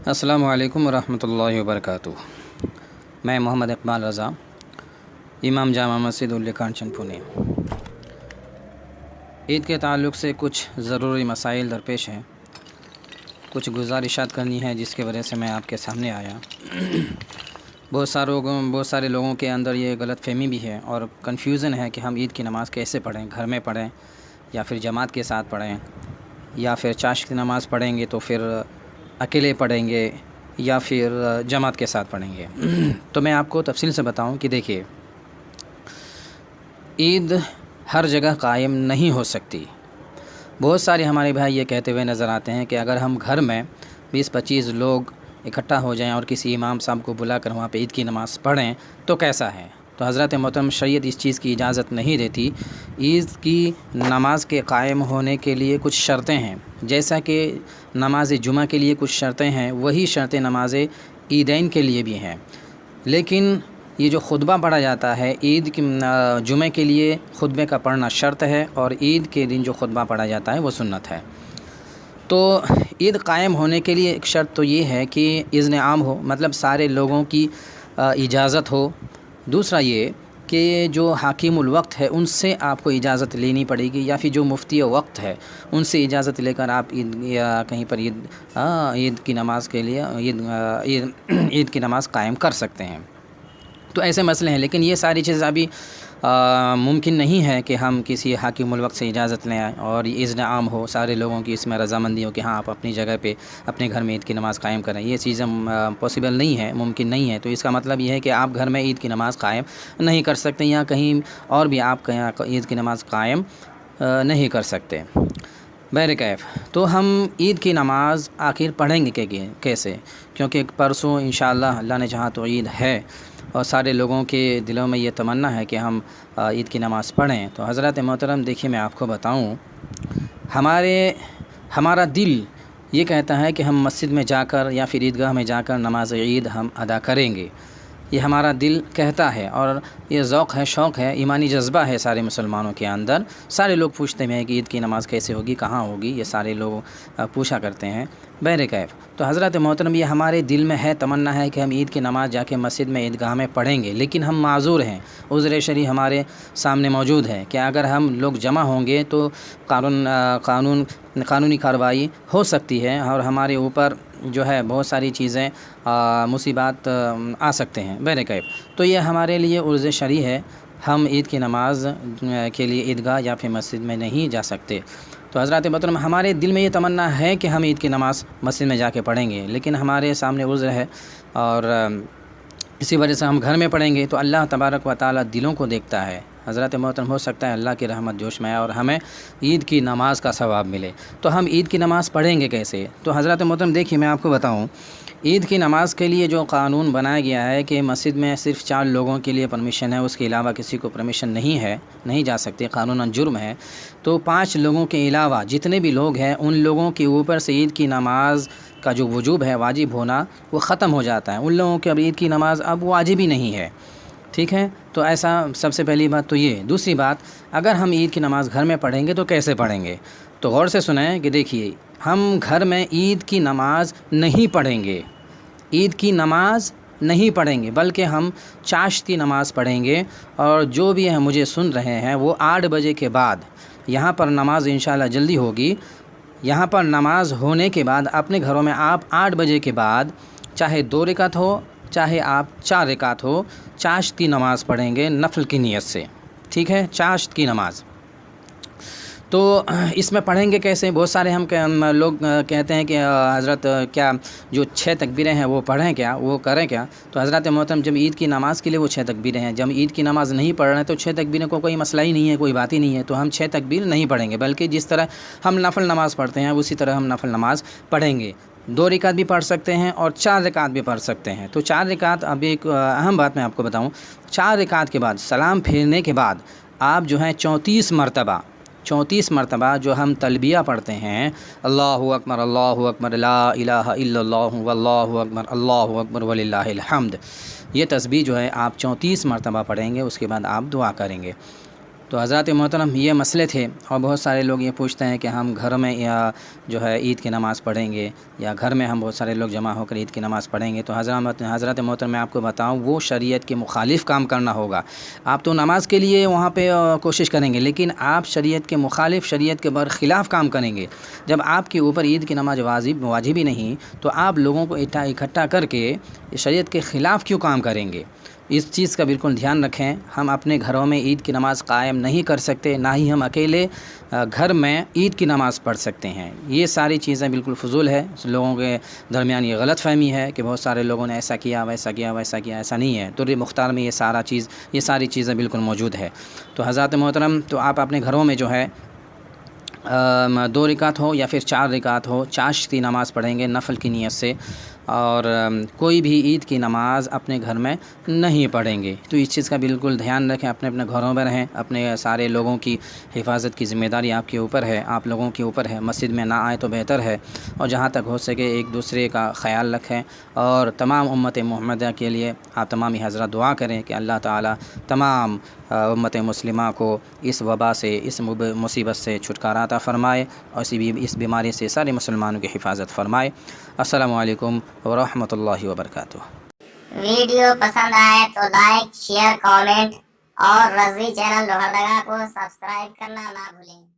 السلام علیکم ورحمۃ اللہ وبرکاتہ۔ میں محمد اقبال رضا، امام جامع مسجد کانچن پونے۔ عید کے تعلق سے کچھ ضروری مسائل درپیش ہیں، کچھ گزارشات کرنی ہے جس کی وجہ سے میں آپ کے سامنے آیا۔ بہت سارے لوگوں کے اندر یہ غلط فہمی بھی ہے اور کنفیوژن ہے کہ ہم عید کی نماز کیسے پڑھیں، گھر میں پڑھیں یا پھر جماعت کے ساتھ پڑھیں، یا پھر چاشت کی نماز پڑھیں گے تو پھر اکیلے پڑھیں گے یا پھر جماعت کے ساتھ پڑھیں گے۔ تو میں آپ کو تفصیل سے بتاؤں کہ دیکھیے، عید ہر جگہ قائم نہیں ہو سکتی۔ بہت سارے ہمارے بھائی یہ کہتے ہوئے نظر آتے ہیں کہ اگر ہم گھر میں 20-25 لوگ اکٹھا ہو جائیں اور کسی امام صاحب کو بلا کر وہاں پہ عید کی نماز پڑھیں تو کیسا ہے؟ تو حضرت محترم، شریعت اس چیز کی اجازت نہیں دیتی۔ عید کی نماز کے قائم ہونے کے لیے کچھ شرطیں ہیں، جیسا کہ نماز جمعہ کے لیے کچھ شرطیں ہیں، وہی شرطیں نماز عیدین کے لیے بھی ہیں۔ لیکن یہ جو خطبہ پڑھا جاتا ہے، عید کی جمعہ کے لیے خطبے کا پڑھنا شرط ہے، اور عید کے دن جو خطبہ پڑھا جاتا ہے وہ سنت ہے۔ تو عید قائم ہونے کے لیے ایک شرط تو یہ ہے کہ اذن عام ہو، مطلب سارے لوگوں کی اجازت ہو۔ دوسرا یہ کہ جو حاکم الوقت ہے ان سے آپ کو اجازت لینی پڑے گی، یا پھر جو مفتی وقت ہے ان سے اجازت لے کر آپ عید یا کہیں پر عید کی نماز کے لیے عید کی نماز قائم کر سکتے ہیں۔ تو ایسے مسئلے ہیں، لیکن یہ ساری چیزیں ابھی ممکن نہیں ہے کہ ہم کسی حاکم الوقت سے اجازت لیں اور اذن عام ہو، سارے لوگوں کی اس میں رضامندی ہو کہ ہاں آپ اپنی جگہ پہ اپنے گھر میں عید کی نماز قائم کریں۔ یہ چیزیں پاسبل نہیں ہے، ممکن نہیں ہے۔ تو اس کا مطلب یہ ہے کہ آپ گھر میں عید کی نماز قائم نہیں کر سکتے، یا کہیں اور بھی آپ عید کی نماز قائم نہیں کر سکتے۔ بہرکیف تو ہم عید کی نماز آخر پڑھیں گے کیسے؟ کیونکہ پرسوں انشاءاللہ اللہ نے چاہا تو عید ہے، اور سارے لوگوں کے دلوں میں یہ تمنا ہے کہ ہم عید کی نماز پڑھیں۔ تو حضرات محترم، دیکھیے میں آپ کو بتاؤں، ہمارا دل یہ کہتا ہے کہ ہم مسجد میں جا کر یا پھر عیدگاہ میں جا کر نماز عید ہم ادا کریں گے، یہ ہمارا دل کہتا ہے، اور یہ ذوق ہے، شوق ہے، ایمانی جذبہ ہے سارے مسلمانوں کے اندر۔ سارے لوگ پوچھتے ہیں کہ عید کی نماز کیسے ہوگی، کہاں ہوگی، یہ سارے لوگ پوچھا کرتے ہیں۔ بہرکیف تو حضرت محترم، یہ ہمارے دل میں ہے، تمنا ہے کہ ہم عید کی نماز جا کے مسجد میں عیدگاہ میں پڑھیں گے، لیکن ہم معذور ہیں، عذر شرعی ہمارے سامنے موجود ہے کہ اگر ہم لوگ جمع ہوں گے تو قانونی کارروائی ہو سکتی ہے، اور ہمارے اوپر جو ہے بہت ساری چیزیں مصیبات آ سکتے ہیں۔ بہرکیف تو یہ ہمارے لیے عذر شرعی ہے، ہم عید کی نماز کے لیے عیدگاہ یا پھر مسجد میں نہیں جا سکتے۔ تو حضرات محترم، ہمارے دل میں یہ تمنا ہے کہ ہم عید کی نماز مسجد میں جا کے پڑھیں گے، لیکن ہمارے سامنے عذر ہے، اور اسی وجہ سے ہم گھر میں پڑھیں گے۔ تو اللہ تبارک و تعالیٰ دلوں کو دیکھتا ہے۔ حضرات محترم، ہو سکتا ہے اللہ کی رحمت جوش میں آئے اور ہمیں عید کی نماز کا ثواب ملے۔ تو ہم عید کی نماز پڑھیں گے کیسے؟ تو حضرات محترم دیکھیے، میں آپ کو بتاؤں، عید کی نماز کے لیے جو قانون بنایا گیا ہے کہ مسجد میں صرف 4 لوگوں کے لیے پرمیشن ہے، اس کے علاوہ کسی کو پرمیشن نہیں ہے، نہیں جا سکتے، قانوناً جرم ہے۔ تو 5 لوگوں کے علاوہ جتنے بھی لوگ ہیں ان لوگوں کے اوپر سے عید کی نماز کا جو وجوب ہے، واجب ہونا، وہ ختم ہو جاتا ہے۔ ان لوگوں کے اب عید کی نماز اب واجب ہی نہیں ہے، ٹھیک ہے؟ تو ایسا سب سے پہلی بات تو یہ۔ دوسری بات، اگر ہم عید کی نماز گھر میں پڑھیں گے تو کیسے پڑھیں گے؟ تو غور سے سنیں کہ دیکھیے، ہم گھر میں عید کی نماز نہیں پڑھیں گے، عید کی نماز نہیں پڑھیں گے، بلکہ ہم چاشت کی نماز پڑھیں گے۔ اور جو بھی مجھے سن رہے ہیں وہ 8 بجے کے بعد، یہاں پر نماز انشاءاللہ جلدی ہوگی، یہاں پر نماز ہونے کے بعد اپنے گھروں میں آپ 8 بجے کے بعد چاہے 2 رکعت ہو چاہے آپ 4 رکعت ہو، چاشت کی نماز پڑھیں گے نفل کی نیت سے، ٹھیک ہے؟ چاشت کی نماز۔ تو اس میں پڑھیں گے کیسے؟ بہت سارے لوگ کہتے ہیں کہ حضرت کیا جو 6 تکبیریں ہیں وہ پڑھیں کیا، وہ کریں کیا؟ تو حضرت محترم، جب عید کی نماز کے لیے وہ 6 تکبیریں ہیں، جب عید کی نماز نہیں پڑھ رہے ہیں تو 6 تکبیریں کو کوئی مسئلہ ہی نہیں ہے، کوئی بات ہی نہیں ہے، تو ہم 6 تکبیر نہیں پڑھیں گے، بلکہ جس طرح ہم نفل نماز پڑھتے ہیں اسی طرح ہم نفل نماز پڑھیں گے۔ 2 رکعت بھی پڑھ سکتے ہیں اور 4 رکعت بھی پڑھ سکتے ہیں۔ تو 4 رکعت، اب ایک اہم بات میں آپ کو بتاؤں، 4 رکعت کے بعد سلام پھیرنے کے بعد آپ جو ہیں 34 مرتبہ جو ہم تلبیہ پڑھتے ہیں، اللہ اکبر لا الہ الا اللہ واللہ اکبر وللہ الحمد، یہ تسبیح جو ہے آپ 34 مرتبہ پڑھیں گے، اس کے بعد آپ دعا کریں گے۔ تو حضرات محترم یہ مسئلے تھے، اور بہت سارے لوگ یہ پوچھتے ہیں کہ ہم گھر میں یا جو ہے عید کی نماز پڑھیں گے، یا گھر میں ہم بہت سارے لوگ جمع ہو کر عید کی نماز پڑھیں گے. تو حضرات محترم میں آپ کو بتاؤں، وہ شریعت کے مخالف کام کرنا ہوگا. آپ تو نماز کے لیے وہاں پہ کوشش کریں گے، لیکن آپ شریعت کے مخالف، شریعت کے برخلاف کام کریں گے. جب آپ کے اوپر عید کی نماز واجب ہی نہیں، تو آپ لوگوں کو اکٹھا کر کے شریعت کے خلاف کیوں کام کریں گے؟ اس چیز کا بالکل دھیان رکھیں. ہم اپنے گھروں میں عید کی نماز قائم نہیں کر سکتے، نہ ہی ہم اکیلے گھر میں عید کی نماز پڑھ سکتے ہیں. یہ ساری چیزیں بالکل فضول ہے. لوگوں کے درمیان یہ غلط فہمی ہے کہ بہت سارے لوگوں نے ایسا کیا، ویسا کیا، ویسا کیا. ایسا نہیں ہے. در مختار میں یہ ساری چیزیں بالکل موجود ہے. تو حضرات محترم، تو آپ اپنے گھروں میں جو ہے 2 رکعت ہو یا پھر 4 رکعت ہو، چاشتی نماز پڑھیں گے نفل کی نیت سے، اور کوئی بھی عید کی نماز اپنے گھر میں نہیں پڑھیں گے. تو اس چیز کا بالکل دھیان رکھیں. اپنے گھروں میں رہیں. اپنے سارے لوگوں کی حفاظت کی ذمہ داری آپ کے اوپر ہے، آپ لوگوں کے اوپر ہے. مسجد میں نہ آئے تو بہتر ہے، اور جہاں تک ہو سکے ایک دوسرے کا خیال رکھیں. اور تمام امت محمدیہ کے لیے آپ تمامی حضرات دعا کریں کہ اللہ تعالیٰ تمام امت مسلمہ کو اس وبا سے، اس مصیبت سے چھٹکارا عطا فرمائے، اور اس بیماری سے سارے مسلمانوں کی حفاظت فرمائے. السلام علیکم ورحمۃ اللہ وبرکاتہ. ویڈیو پسند آئے تو لائک، شیئر، کامنٹ اور رضوی چینل لوہردگا کو سبسکرائب کرنا نہ بھولیں.